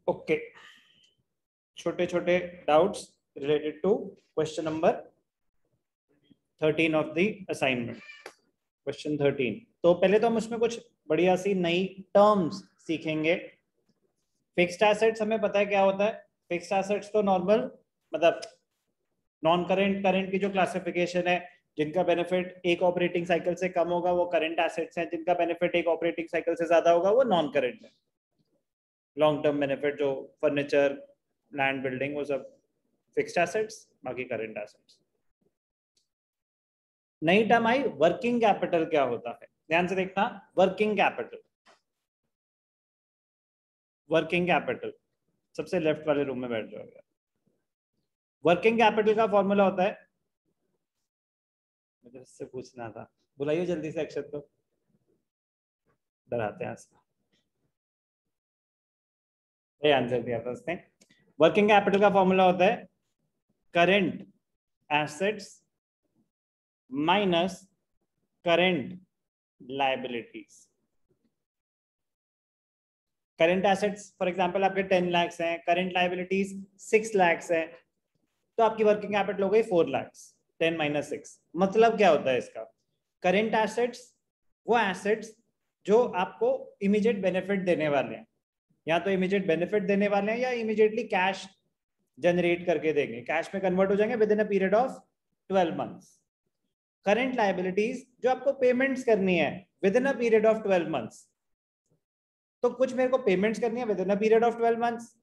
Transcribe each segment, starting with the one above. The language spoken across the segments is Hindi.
ओके, छोटे छोटे doubts related to question number 13 of the assignment. Question 13, तो पहले तो हम उसमें कुछ बढ़िया सी नई टर्म्स सीखेंगे। फिक्स्ड एसेट्स हमें पता है क्या होता है। फिक्स्ड एसेट्स तो नॉर्मल मतलब नॉन करेंट करेंट की जो क्लासिफिकेशन है, जिनका बेनिफिट एक ऑपरेटिंग साइकिल से कम होगा वो करंट एसेट्स हैं, जिनका बेनिफिट एक ऑपरेटिंग साइकिल से ज्यादा होगा वो नॉन करेंट है। लॉन्ग टर्म बेनिफिट जो फर्नीचर, लैंड, बिल्डिंग, वो सब फिक्स्ड एसेट्स, बाकी करंट एसेट्स। नई टर्म आई वर्किंग कैपिटल। क्या होता है ध्यान से देखना। वर्किंग कैपिटल, वर्किंग कैपिटल सबसे लेफ्ट वाले रूम में बैठ जाओगे। वर्किंग कैपिटल का फॉर्मूला होता है, मुझे इससे पूछना था, बुलाइए जल्दी से अक्षत को, डराते हैं इसका। ये आंसर दिया था उसने। वर्किंग कैपिटल का फॉर्मूला होता है current assets minus current liabilities. Current assets for example आपके 10 लाख हैं, करंट लायबिलिटीज 6 लाख है, तो आपकी वर्किंग कैपिटल हो गई 4 लाख। 10 माइनस 6 मतलब क्या होता है इसका। करंट एसेट्स वो एसेट्स जो आपको इमीडिएट बेनिफिट देने वाले हैं, या तो इमीडिएट बेनिफिट देने वाले हैं या इमीडिएटली कैश जनरेट करके देंगे, कैश में कन्वर्ट हो जाएंगे with in a period of 12 months. Current liabilities जो आपको पेमेंट्स करनी है with in a period of 12 months. तो कुछ मेरे को पेमेंट्स करनी है with in a period of 12 months,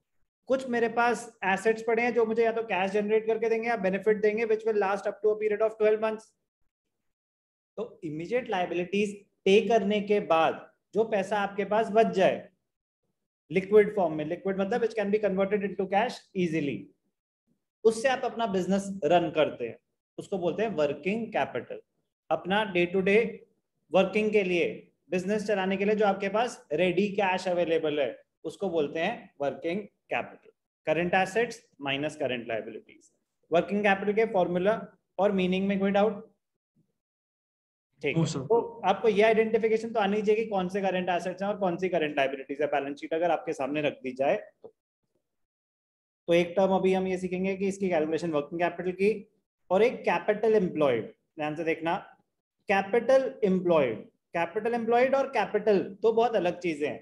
कुछ मेरे पास एसेट्स पड़े हैं जो मुझे या तो कैश जनरेट करके देंगे या बेनिफिट देंगे which will last up to a period of 12 months. तो इमीडिएट लायबिलिटीज पे करने के बाद जो पैसा आपके पास बच जाए लिक्विड फॉर्म में, लिक्विड मतलब it can be converted into cash easily, उससे आप अपना बिजनेस रन करते हैं, उसको बोलते हैं वर्किंग कैपिटल। अपना डे टू डे वर्किंग के लिए, बिजनेस चलाने के लिए जो आपके पास रेडी कैश अवेलेबल है, उसको बोलते हैं working capital. Current assets minus current liabilities. Working capital के फॉर्मूला और मीनिंग में कोई डाउट? ठीक है, तो आपको ये आइडेंटिफिकेशन तो आनी चाहिए कि कौन से करंट एसेट्स हैं और कौन सी करंट लायबिलिटीज है। बैलेंस शीट अगर आपके सामने रख दी जाए तो एक टर्म अभी हम ये सीखेंगे कि इसकी कैलकुलेशन वर्किंग कैपिटल की, और एक कैपिटल एम्प्लॉयड। ध्यान से देखना, कैपिटल एम्प्लॉयड, कैपिटल एम्प्लॉयड और कैपिटल तो बहुत अलग चीजें हैं।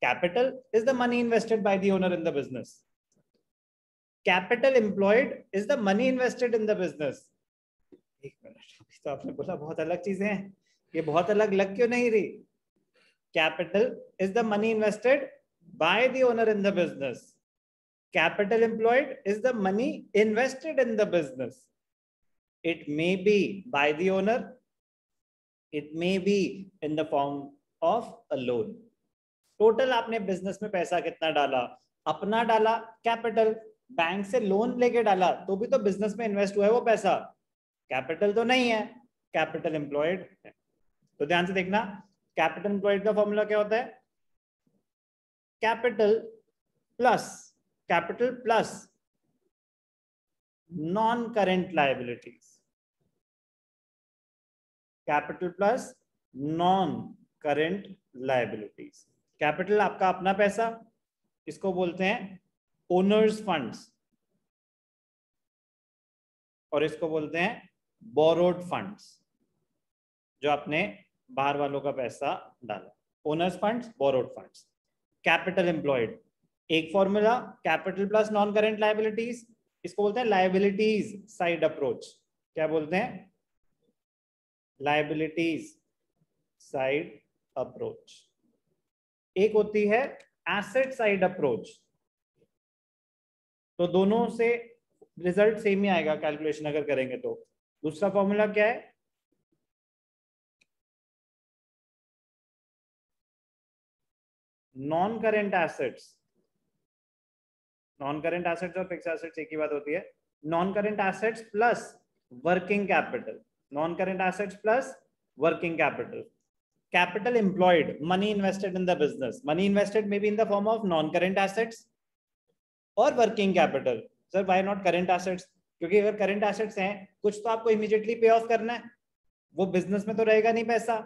Capital is the money invested by the owner in the business, capital employed is the money invested in the business. एक मिनट, तो आपने बोला बहुत अलग चीजें हैं, ये बहुत अलग लग क्यों नहीं रही? Capital is the money invested by the owner in the business, capital employed is the money invested in the business. It may be by the owner, it may be in the form of a loan. Total आपने बिजनेस में पैसा कितना डाला? अपना डाला कैपिटल, बैंक से लोन लेके डाला तो भी तो बिजनेस में इन्वेस्ट हुआ है वो पैसा, कैपिटल तो नहीं है, कैपिटल एम्प्लॉयड है। तो ध्यान से देखना, कैपिटल एम्प्लॉयड का फॉर्मूला क्या होता है? Capital plus, capital plus non current liabilities, capital plus non current liabilities. Capital आपका अपना पैसा, इसको बोलते हैं ओनर्स फंड्स, और इसको बोलते हैं बोरोड फंड्स, जो आपने बाहर वालों का पैसा डाला। Owners funds, borrowed funds. Capital employed एक formula, capital plus non current liabilities, इसको बोलते हैं लायबिलिटीज साइड अप्रोच। क्या बोलते हैं? Liabilities side approach. एक होती है एसेट साइड अप्रोच, तो दोनों से रिजल्ट सेम ही आएगा कैलकुलेशन अगर करेंगे तो। दूसरा फॉर्मूला क्या है? Non current assets, non current assets और फिक्स एसेट्स एक ही बात होती है। Non current assets plus working capital, non current assets plus working capital. Capital employed, money invested in the business, money invested may be in the form of non current assets और working capital. Sir why not current assets? क्योंकि अगर करेंट एसेट्स हैं कुछ तो आपको इमीडिएटली पे ऑफ करना है, वो बिजनेस में तो रहेगा नहीं पैसा।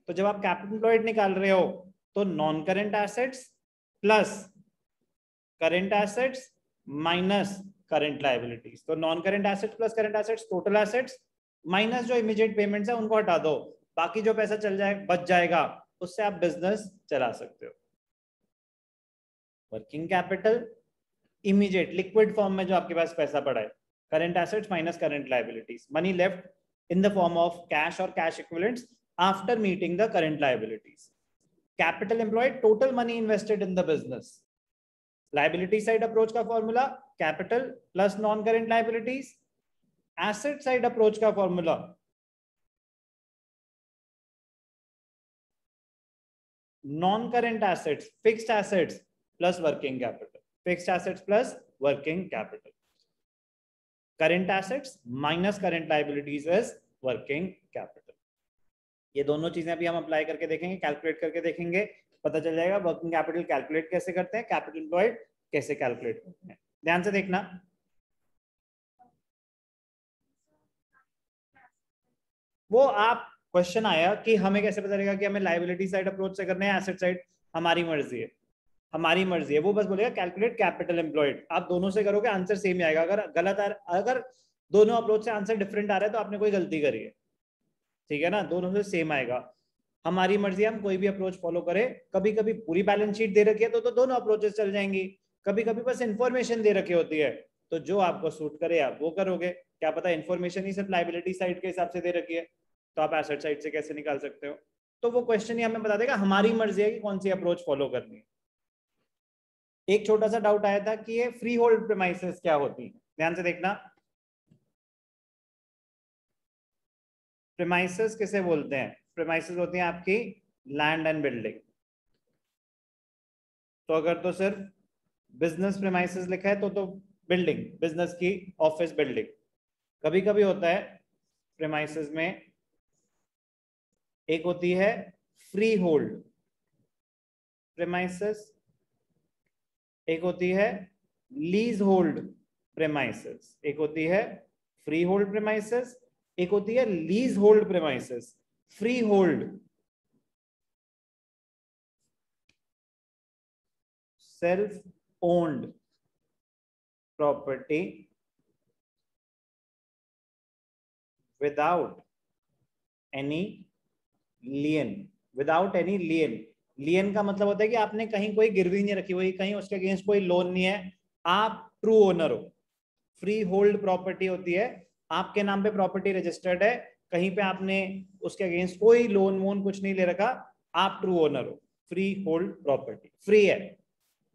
तो जब आप कैपिटल एम्प्लॉयड निकाल रहे हो तो non current assets plus current assets minus current liabilities. तो non current assets plus current assets total assets minus जो इमीडिएट पेमेंट्स है उनको हटा दो, बाकी जो पैसा चल जाए बच जाएगा उससे आप बिजनेस चला सकते हो। Working capital immediate liquid form में जो आपके पास पैसा पड़ा है, current assets minus current liabilities, money left in the form of cash और cash equivalents after meeting the current liabilities. Capital employed total money invested in the business. Liability side approach का formula capital plus non current liabilities. Asset side approach का formula non current assets fixed assets plus working capital, fixed assets plus working capital. Current assets minus current liabilities is working capital. ये दोनों चीजें अभी हम अप्लाई करके देखेंगे, कैलकुलेट करके देखेंगे, पता चल जाएगा वर्किंग कैपिटल कैलकुलेट कैसे करते हैं, कैपिटल एम्प्लॉयड कैसे कैलकुलेट करते हैं। ध्यान से देखना। वो आप क्वेश्चन आया कि हमें कैसे पता चलेगा कि हमें लायबिलिटी साइड अप्रोच से करना है एसेट साइड, हमारी मर्जी है, हमारी मर्जी है। वो बस बोलेगा कैलकुलेट कैपिटल एम्प्लॉयड, आप दोनों से करोगे आंसर सेम ही आएगा। अगर गलत अगर दोनों अप्रोच से आंसर डिफरेंट आ रहा है तो आपने कोई गलती करी है, ठीक है ना, दोनों से सेम आएगा। हमारी मर्जी, हम कोई भी अप्रोच फॉलो करें। कभी कभी पूरी बैलेंस शीट दे रखी है तो दोनों अप्रोचेस चल जाएंगी, कभी कभी बस इंफॉर्मेशन दे रखी होती है तो जो आपको सूट करे आप वो करोगे। क्या पता इंफॉर्मेशन ही सिर्फ लायबिलिटी साइड के हिसाब से दे रखी है तो आप एसेट साइड से कैसे निकाल सकते हो। तो वो क्वेश्चन ही हमें बता देगा, हमारी मर्जी है कि कौन सी अप्रोच फॉलो करनी है। एक छोटा सा डाउट आया था कि ये फ्री होल्ड प्रीमाइसेस क्या होती है, ध्यान से देखना। प्रीमाइसेस किसे बोलते हैं? प्रीमाइसेस होती हैं आपकी लैंड एंड बिल्डिंग। तो अगर तो सिर्फ बिजनेस प्रीमाइसेस लिखा है तो बिल्डिंग, बिजनेस की ऑफिस बिल्डिंग। कभी कभी होता है प्रीमाइसेस में एक होती है फ्री होल्ड प्रीमाइसेस, एक होती है लीज होल्ड प्रीमाइसेस, एक होती है फ्री होल्ड प्रीमाइसेस, एक होती है lease hold premises. Free hold self owned property without any lien, without any lien. Lien का मतलब होता है कि आपने कहीं कोई गिरवी नहीं रखी हुई, कहीं उसके अगेंस्ट कोई लोन नहीं है, आप ट्रू ओनर हो। फ्री होल्ड प्रॉपर्टी होती है आपके नाम पे प्रॉपर्टी रजिस्टर्ड है, कहीं पे आपने उसके अगेंस्ट कोई लोन वोन कुछ नहीं ले रखा, आप ट्रू ओनर हो। फ्री होल्ड प्रॉपर्टी फ्री है,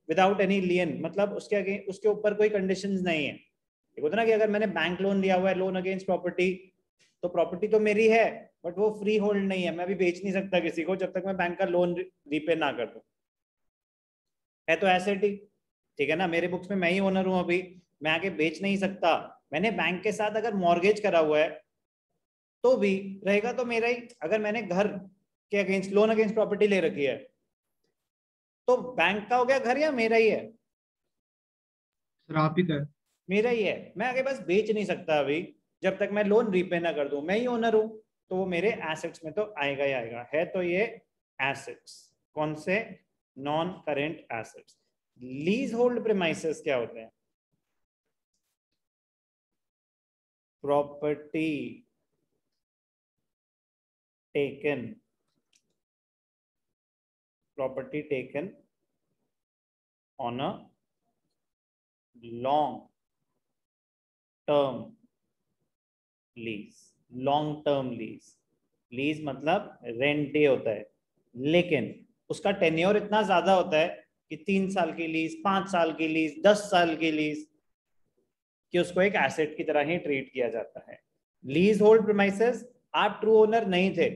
विदाउट एनी लियन मतलब उसके ऊपर कोई कंडीशंस नहीं है। एक होता ना कि अगर मैंने बैंक लोन लिया हुआ है, लोन अगेंस्ट प्रॉपर्टी, तो प्रॉपर्टी तो मेरी है बट वो फ्री होल्ड नहीं है, मैं अभी बेच नहीं सकता किसी को जब तक मैं बैंक का लोन रीपे ना कर दूं। है तो एसेट ही, ठीक है ना, मेरे बुक्स में मैं ही ओनर हूं, अभी मैं आके बेच नहीं सकता। मैंने बैंक के साथ अगर मॉर्गेज करा हुआ है तो भी रहेगा तो मेरा ही। अगर मैंने घर के अगेंस्ट लोन अगेंस्ट प्रॉपर्टी ले रखी है तो बैंक का हो गया घर या मेरा ही है? सर आप ही का है। मेरा ही है, मैं आगे बस बेच नहीं सकता अभी जब तक मैं लोन रीपे ना कर दूं, मैं ही ओनर हूं, तो वो मेरे एसेट्स में तो आएगा ही आएगा। है तो ये एसेट्स, कौन से? Non current assets. Lease hold premises क्या होते हैं? Property taken, property taken on a long term lease. Long term lease, lease मतलब रेंट ही होता है, लेकिन उसका टेन्योर इतना ज्यादा होता है कि 3 साल की लीज, 5 साल की लीज, 10 साल की लीज, कि उसको एक एसेट की तरह ही ट्रीट किया जाता है। लीज होल्ड प्रीमाइसेस, आप ट्रू ओनर नहीं थे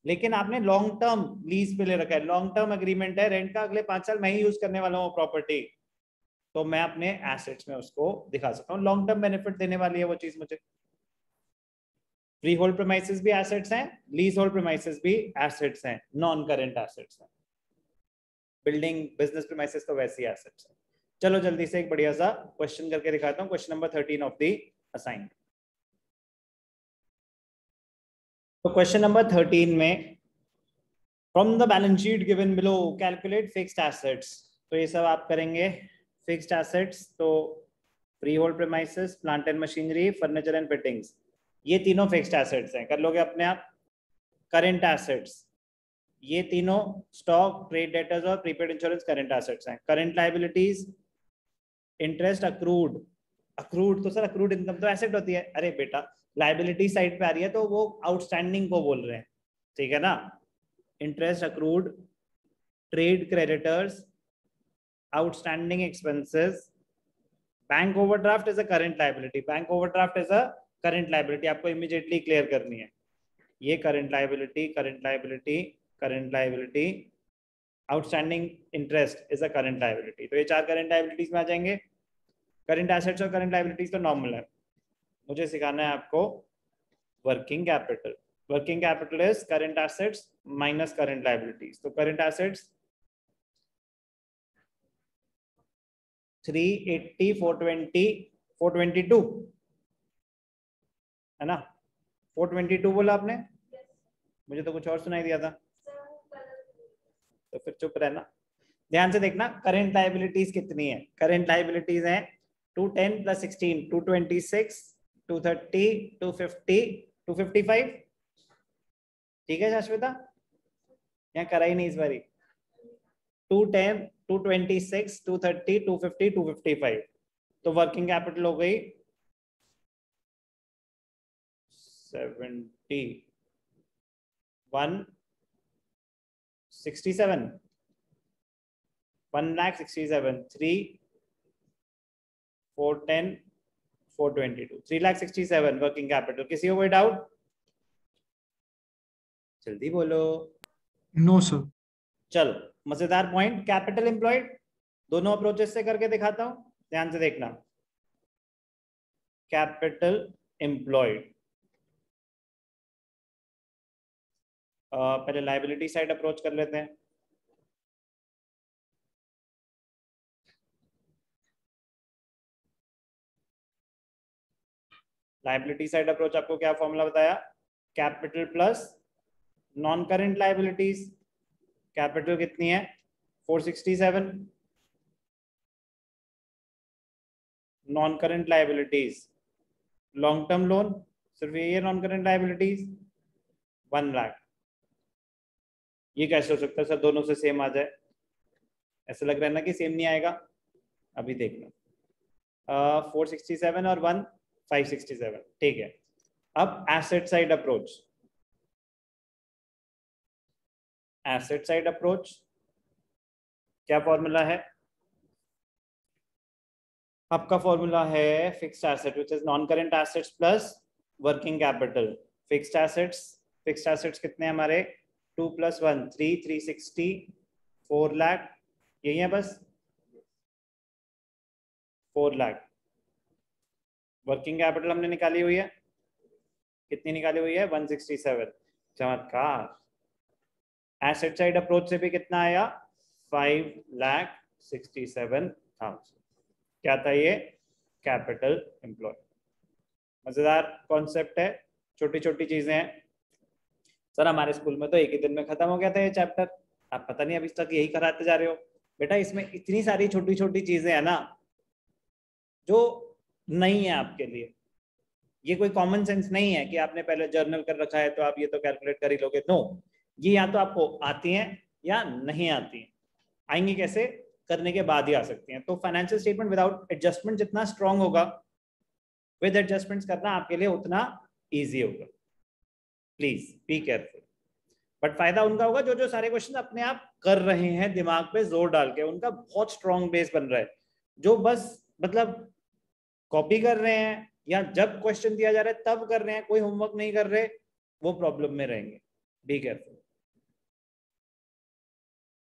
लेकिन आपने लॉन्ग टर्म लीज पे ले रखा है, लॉन्ग टर्म एग्रीमेंट है रेंट का, अगले 5 साल मैं ही यूज करने वाला हूँ प्रॉपर्टी, तो मैं अपने एसेट्स में उसको दिखा सकता हूँ, लॉन्ग टर्म बेनिफिट देने वाली है वो चीज मुझे। फ्री होल्ड प्रीमाइसेस भी एसेट्स हैं, लीज होल्ड प्रीमाइसेस भी एसेट्स हैं, नॉन करेंट एसेट्स हैं। बिल्डिंग बिजनेस प्रीमाइसेस तो वैसे ही एसेट्स हैं। चलो जल्दी से एक बढ़िया सा क्वेश्चन करके दिखाता हूँ, question number 13 of the assignment. तो क्वेश्चन नंबर 13 में from the balance sheet given below calculate fixed assets, तो ये सब आप करेंगे फिक्स्ड एसेट्स तो free hold premises, plant and machinery, furniture and fittings, ये तीनों फिक्स्ड एसेट्स हैं, कर लोगे अपने आप। करंट एसेट्स, ये तीनों स्टॉक, ट्रेड डेटर्स और प्रीपेड इंश्योरेंस करंट एसेट्स हैं। Current liabilities, interest accrued, accrued तो सर अक्रूड इनकम तो एसेट होती है। अरे बेटा लायबिलिटी साइड पे आ रही है तो वो आउटस्टैंडिंग को बोल रहे हैं, ठीक है ना। Interest accrued, trade creditors, outstanding expenses, bank overdraft is a current liability, bank overdraft is a current liability, आपको इमीडिएटली क्लियर करनी है। ये current liability, current liability, current liability, outstanding interest is a current liability, तो ये चार करंट लायबिलिटीज में आ जाएंगे। करंट एसेट्स और करंट लायबिलिटीज तो नॉर्मल है, मुझे सिखाना है आपको working capital. Working capital is current assets minus current liabilities, तो करंट एसेट्स 380, 420, 422 है ना। 422 बोला आपने, मुझे तो कुछ और सुनाई दिया था, तो फिर चुप रहना। ध्यान से देखना करंट लायबिलिटीज कितनी है। करंट लायबिलिटीज हैं 210 + 16, 226, 230, 250, 255, ठीक है शाश्विता, यहाँ करा ही नहीं इस बारी। 210, 226, 230, 250, 255, तो वर्किंग कैपिटल हो गई 70, 167, 1,67,000, 3, 410, 422, 3,67,000 वर्किंग कैपिटल। किसी को कोई डाउट? जल्दी बोलो। No sir. चलो मजेदार पॉइंट, कैपिटल एम्प्लॉयड, दोनों अप्रोचेस से करके दिखाता हूं, ध्यान से देखना। कैपिटल एम्प्लॉयड, पहले लायबिलिटी साइड अप्रोच कर लेते हैं। लायबिलिटी साइड अप्रोच आपको क्या फॉर्मूला बताया? Capital plus non current liabilities. Capital कितनी है? 467, non current liabilities long term loan, सिर्फ ये नॉन करंट लायबिलिटीज 1 लाख। ये कैसे हो सकता है सर दोनों से सेम आ जाए? ऐसा लग रहा है ना कि सेम नहीं आएगा, अभी देखना। 467 और 1 567, ठीक है। अब asset side approach, asset side approach क्या फॉर्मूला है आपका? फॉर्मूला है fixed asset which is non current assets plus working capital. Fixed assets कितने हैं हमारे? 2 + 1 3, 360, 4 लाख, यही है बस 4 लाख। वर्किंग कैपिटल हमने निकाली हुई है, कितनी निकाली हुई है? 167। चमत्कार। एसेट साइड अप्रोच से भी कितना आया? 5,67,000। क्या था ये? Capital employ. मजेदार कॉन्सेप्ट है, छोटी छोटी चीजें हैं। सर हमारे स्कूल में तो एक ही दिन में खत्म हो गया था ये चैप्टर, आप पता नहीं अभी तक यही कराते जा रहे हो। बेटा इसमें इतनी सारी छोटी छोटी चीजें हैं ना जो नहीं है आपके लिए। ये कोई कॉमन सेंस नहीं है कि आपने पहले जर्नल कर रखा है तो आप ये तो कैलकुलेट कर ही लोगे। नो, ये या तो आपको आती हैं या नहीं आती हैं। आएंगी कैसे? करने के बाद ही आ सकती हैं। तो फाइनेंशियल स्टेटमेंट विदाउट एडजस्टमेंट जितना स्ट्रांग होगा, विद एडजस्टमेंट्स करना आपके लिए उतना ईजी होगा। Please be careful. बट फायदा उनका होगा जो जो सारे क्वेश्चन अपने आप कर रहे हैं, दिमाग पे जोर डाल के, उनका बहुत स्ट्रांग बेस बन रहा है। जो बस मतलब कॉपी कर रहे हैं या जब क्वेश्चन दिया जा रहा है तब कर रहे हैं, कोई होमवर्क नहीं कर रहे, वो प्रॉब्लम में रहेंगे। Be careful.